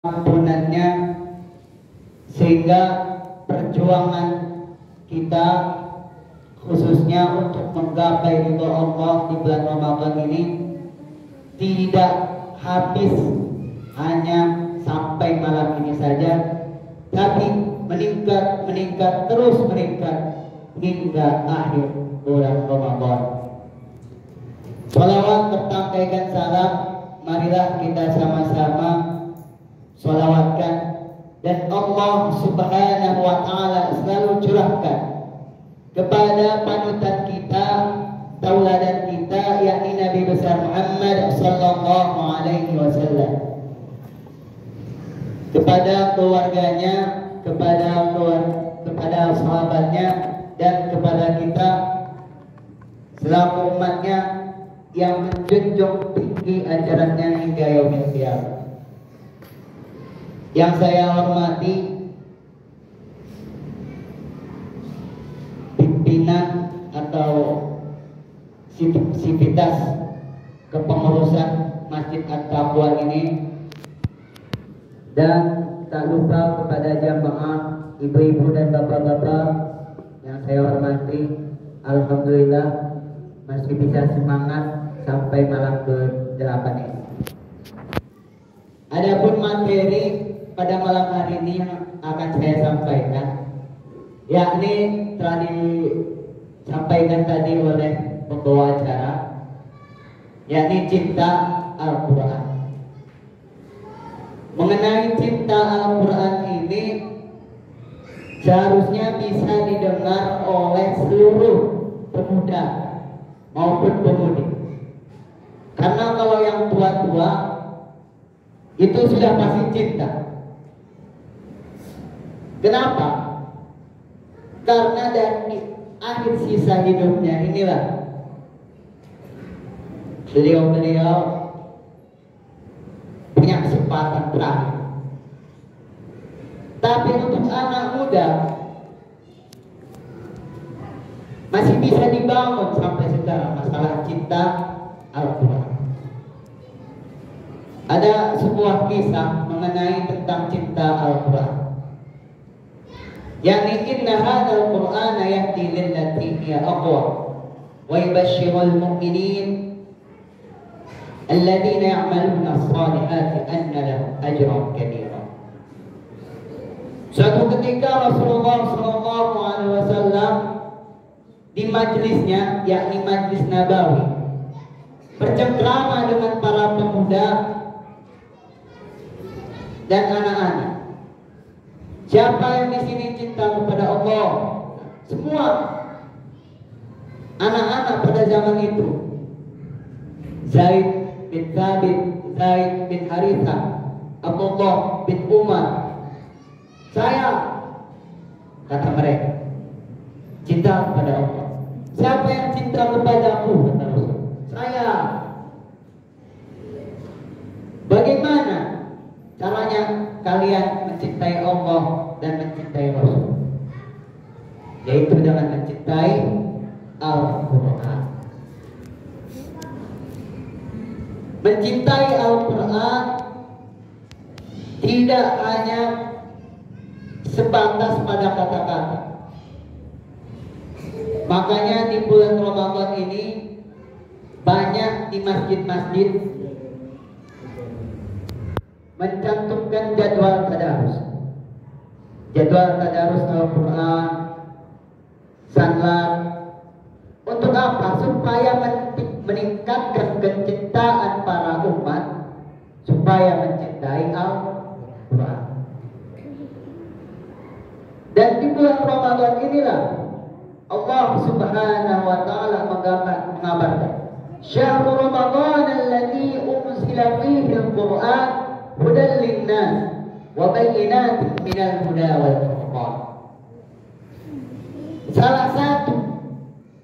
ampunannya, sehingga perjuangan kita khususnya untuk menggapai ridho Allah di bulan Ramadan ini tidak habis hanya sampai malam ini saja, tapi meningkat terus meningkat hingga akhir bulan Ramadan. Sholawat bertambahkan salam, marilah kita sama-sama sholawatkan, dan Allah Subhanahu wa Ta'ala selalu curahkan kepada panutan kita, tauladan kita, yakni Nabi besar Muhammad sallallahu alaihi wasallam, kepada keluarganya, kepada sahabatnya, dan kepada kita selaku umatnya yang menjunjung tinggi ajarannya hingga yaumil qiyamah. Yang saya hormati pimpinan atau sivitas kepengurusan Masjid At-Taqwa ini, dan tak lupa kepada jamaah ibu-ibu dan bapak-bapak yang saya hormati. Alhamdulillah masih bisa semangat sampai malam ke-8 ini. Adapun materi pada malam hari ini yang akan saya sampaikan, yakni telah disampaikan tadi oleh pembawa acara, yakni cinta Al-Quran. Mengenai cinta Al-Quran ini seharusnya bisa didengar oleh seluruh pemuda maupun pemudi, karena kalau yang tua-tua itu sudah pasti cinta. Kenapa? Karena dari akhir sisa hidupnya inilah beliau punya kesempatan terakhir. Tapi untuk anak muda masih bisa dibangun sampai sekarang masalah cinta Al-Quran. Ada sebuah kisah mengenai tentang cinta Al-Quran, yakni inna hadzal Qur'ana yahdi lillati hiya aqwa wa yubashshirul mu'minin alladzina ya'maluna as-salihati anna lahum ajran kabira. Suatu ketika Rasulullah SAW di majlisnya, yakni majlis Nabawi, bercengkrama dengan para pemuda dan anak-anak. Siapa yang di sini cinta kepada Allah? Semua anak-anak pada zaman itu, Zaid bin Thabit, Zaid bin Haritha, Abdullah bin Umar. Saya, kata mereka, cinta kepada Allah. Siapa yang cinta kepadaku? Kata Rasul, saya. Bagaimana caranya kalian mencintai Allah dan mencintai Rasul? Yaitu dengan mencintai Al-Quran. Mencintai Al-Quran tidak hanya sebatas pada kata-kata. Makanya di bulan Ramadan ini banyak di masjid-masjid mencantumkan jadwal tadarus Al-Quran, sanlat. Untuk apa? Supaya meningkatkan kecintaan para umat, supaya mencintai Al-Quran. Dan di bulan Ramadan inilah Allah Subhanahu wa Ta'ala mengabarkan, Syahrul Ramadan alladzi unzila fihi al-Quran hudan linnas wa bayyinatin minal huda wal furqan. Salah satu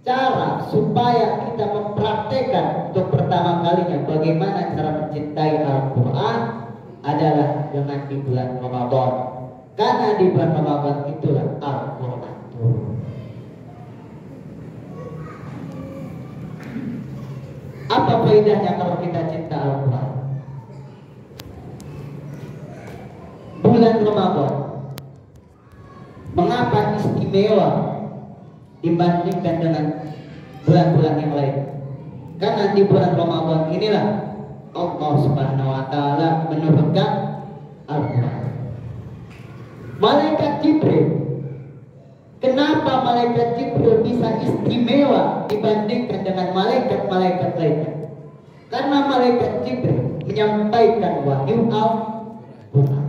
cara supaya kita mempraktekkan untuk pertama kalinya bagaimana cara mencintai Al-Quran adalah dengan di bulan Ramadan. Karena di bulan Ramadan itulah Al-Quran turun. Apa faedahnya kalau kita cinta Al-Quran? bulan Ramadan mengapa istimewa dibandingkan dengan bulan-bulan yang lain? Karena di bulan Ramadan inilah Allah Subhanahu wa taala menurunkan Al-Qur'an. Malaikat Jibril, kenapa malaikat Jibril bisa istimewa dibandingkan dengan malaikat-malaikat lainnya? Karena malaikat Jibril menyampaikan wahyu Al-Qur'an.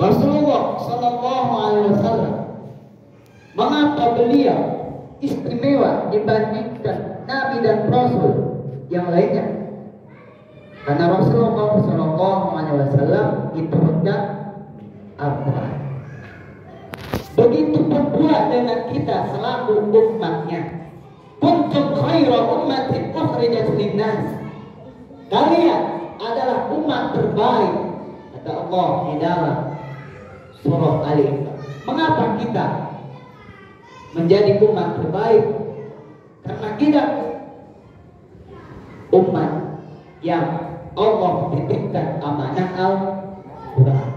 Rasulullah Sallallahu Alaihi Wasallam, mengapa beliau istimewa dibandingkan Nabi dan Rasul yang lainnya? Karena Rasulullah Sallallahu Alaihi Wasallam diturunkan Al-Quran. Begitu pula dengan kita selaku umatnya. Kuntum khaira ummatin ukhrijat linnas. Kalian adalah umat terbaik, kata Allah di dalam surah Ali Imran. Mengapa kita menjadi umat terbaik? Karena kita umat yang Allah titipkan amanah Al-Quran.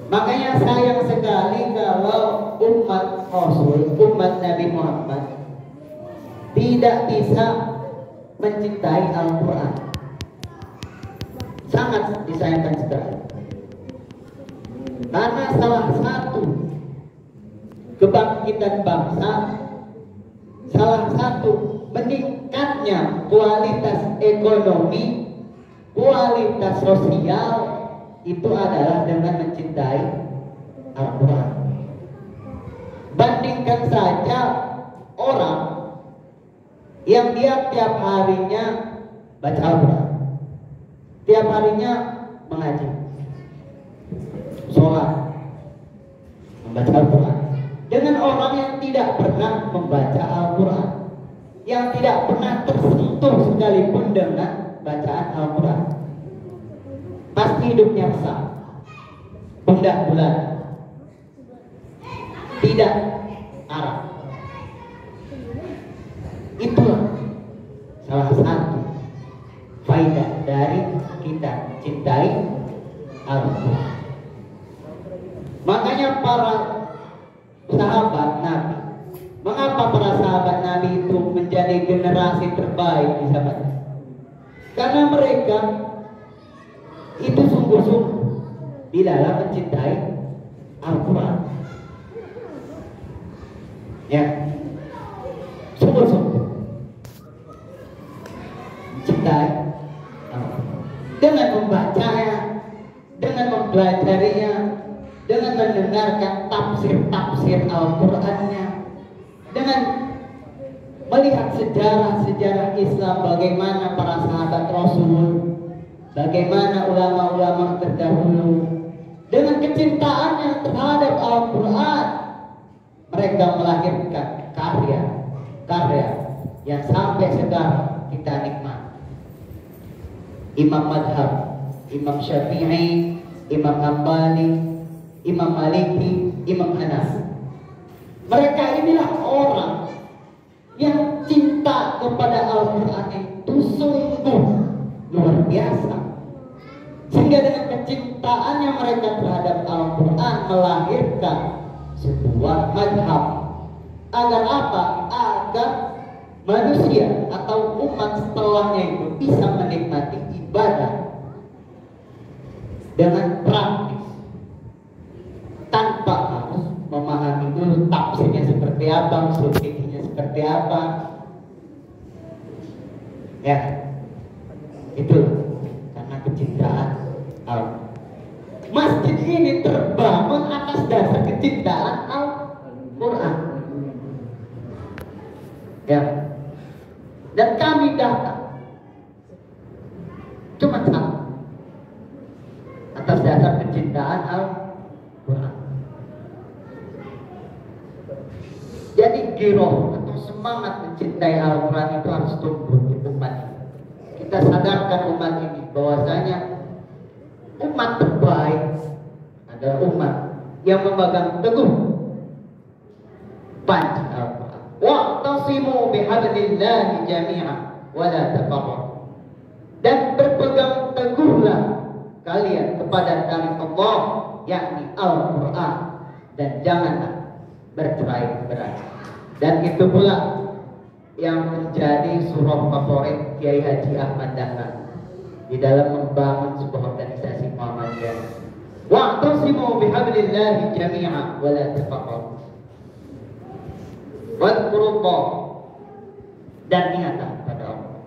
Makanya sayang sekali kalau umat Rasul, umat Nabi Muhammad tidak bisa mencintai Al-Quran. Sangat disayangkan sekali. Karena salah satu kebangkitan bangsa, salah satu meningkatnya kualitas ekonomi, kualitas sosial itu adalah dengan mencintai Al-Quran. Bandingkan saja orang yang dia tiap harinya baca Al-Quran, tiap harinya mengaji, sholat, membaca Al-Quran, dengan orang yang tidak pernah membaca Al-Quran, yang tidak pernah tersentuh sekalipun dengan bacaan Al-Quran, pasti hidupnya rusak, pundak bulan, tidak arah. Itulah salah satu faedah dari kita cintai Al-Quran. Makanya para sahabat Nabi, mengapa para sahabat Nabi itu menjadi generasi terbaik di zamannya? Karena mereka itu sungguh-sungguh di dalam mencintai Al-Quran. Ya, sungguh-sungguh mencintai Al-Quran dengan membacanya, dengan mempelajarinya, dengan mendengarkan tafsir-tafsir Al-Qurannya, dengan melihat sejarah-sejarah Islam, bagaimana para sahabat Rasul, bagaimana ulama-ulama terdahulu, dengan kecintaannya terhadap Al-Quran, mereka melahirkan karya-karya yang sampai sekarang kita nikmati. Imam Madhab, Imam Syafi'i, Imam Hambali, Imam Maliki, Imam Hanafi. Mereka inilah orang yang cinta kepada Al-Quran itu sungguh luar biasa, sehingga dengan kecintaannya mereka terhadap Al-Quran melahirkan sebuah madhab. Agar apa? Agar manusia atau umat setelahnya itu bisa menikmati ibadah dengan praktis, tanpa harus memahami dulu tafsirnya seperti apa, usul fikihnya seperti apa. Ya, itu karena kecintaan Allah. Masjid ini terbangun atas dasar kecintaan Al-Quran. Ya, dan kami datang cuma satu, atas dasar kecintaan Al-Quran. Jadi giroh atau semangat mencintai Al-Quran itu harus tumbuh di umat ini. Kita sadarkan umat ini bahwasanya umat terbaik adalah umat yang memegang teguh panci Al-Quran. Wa'tasimu bihablillahi jami'an wa la tafarraqu. Dan berpegang teguh kalian kepada dari Allah, yakni Al-Quran, dan janganlah bercerai-berai. Dan itu pula yang menjadi surah favorit Kiai Haji Ahmad Dahlan di dalam membangun sebuah organisasi Muhammadiyah. Wa'tasimu bihablillahi jami'an wa la tafarraqu. Wadhkurullah, dan ingatlah pada Allah.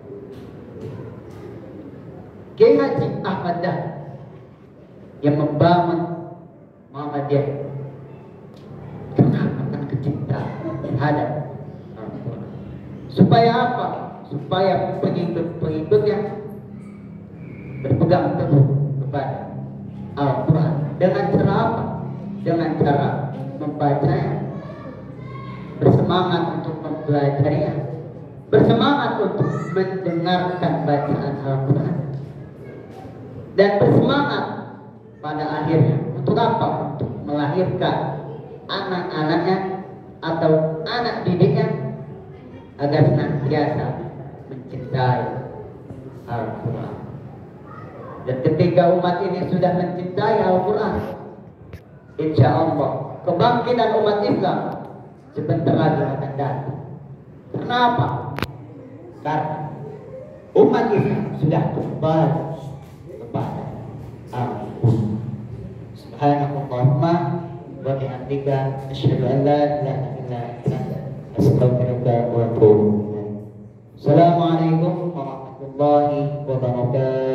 Kiai Haji Ahmad Dahlan yang membangun Muhammadiyah kenapa? Karena kecintaan terhadap Al-Quran. Supaya apa? Supaya pengikut-pengikutnya berpegang teguh kepada Al-Quran. Dengan cara apa? Dengan cara membacanya, bersemangat untuk mempelajarinya, bersemangat untuk mendengarkan bacaan Al-Quran, dan bersemangat pada akhirnya untuk apa? Untuk melahirkan anak-anaknya atau anak didiknya agar senantiasa mencintai Al-Quran. Dan ketika umat ini sudah mencintai Al-Quran, insya Allah kebangkitan umat Islam sebentar lagi akan datang. Kenapa? Karena umat Islam sudah kembali kepada Al-Quran. Subhanallahumma wa bihamdika asyhadu an la ilaha illa anta astaghfiruka wa atubu ilaik. Assalamualaikum warahmatullahi wabarakatuh.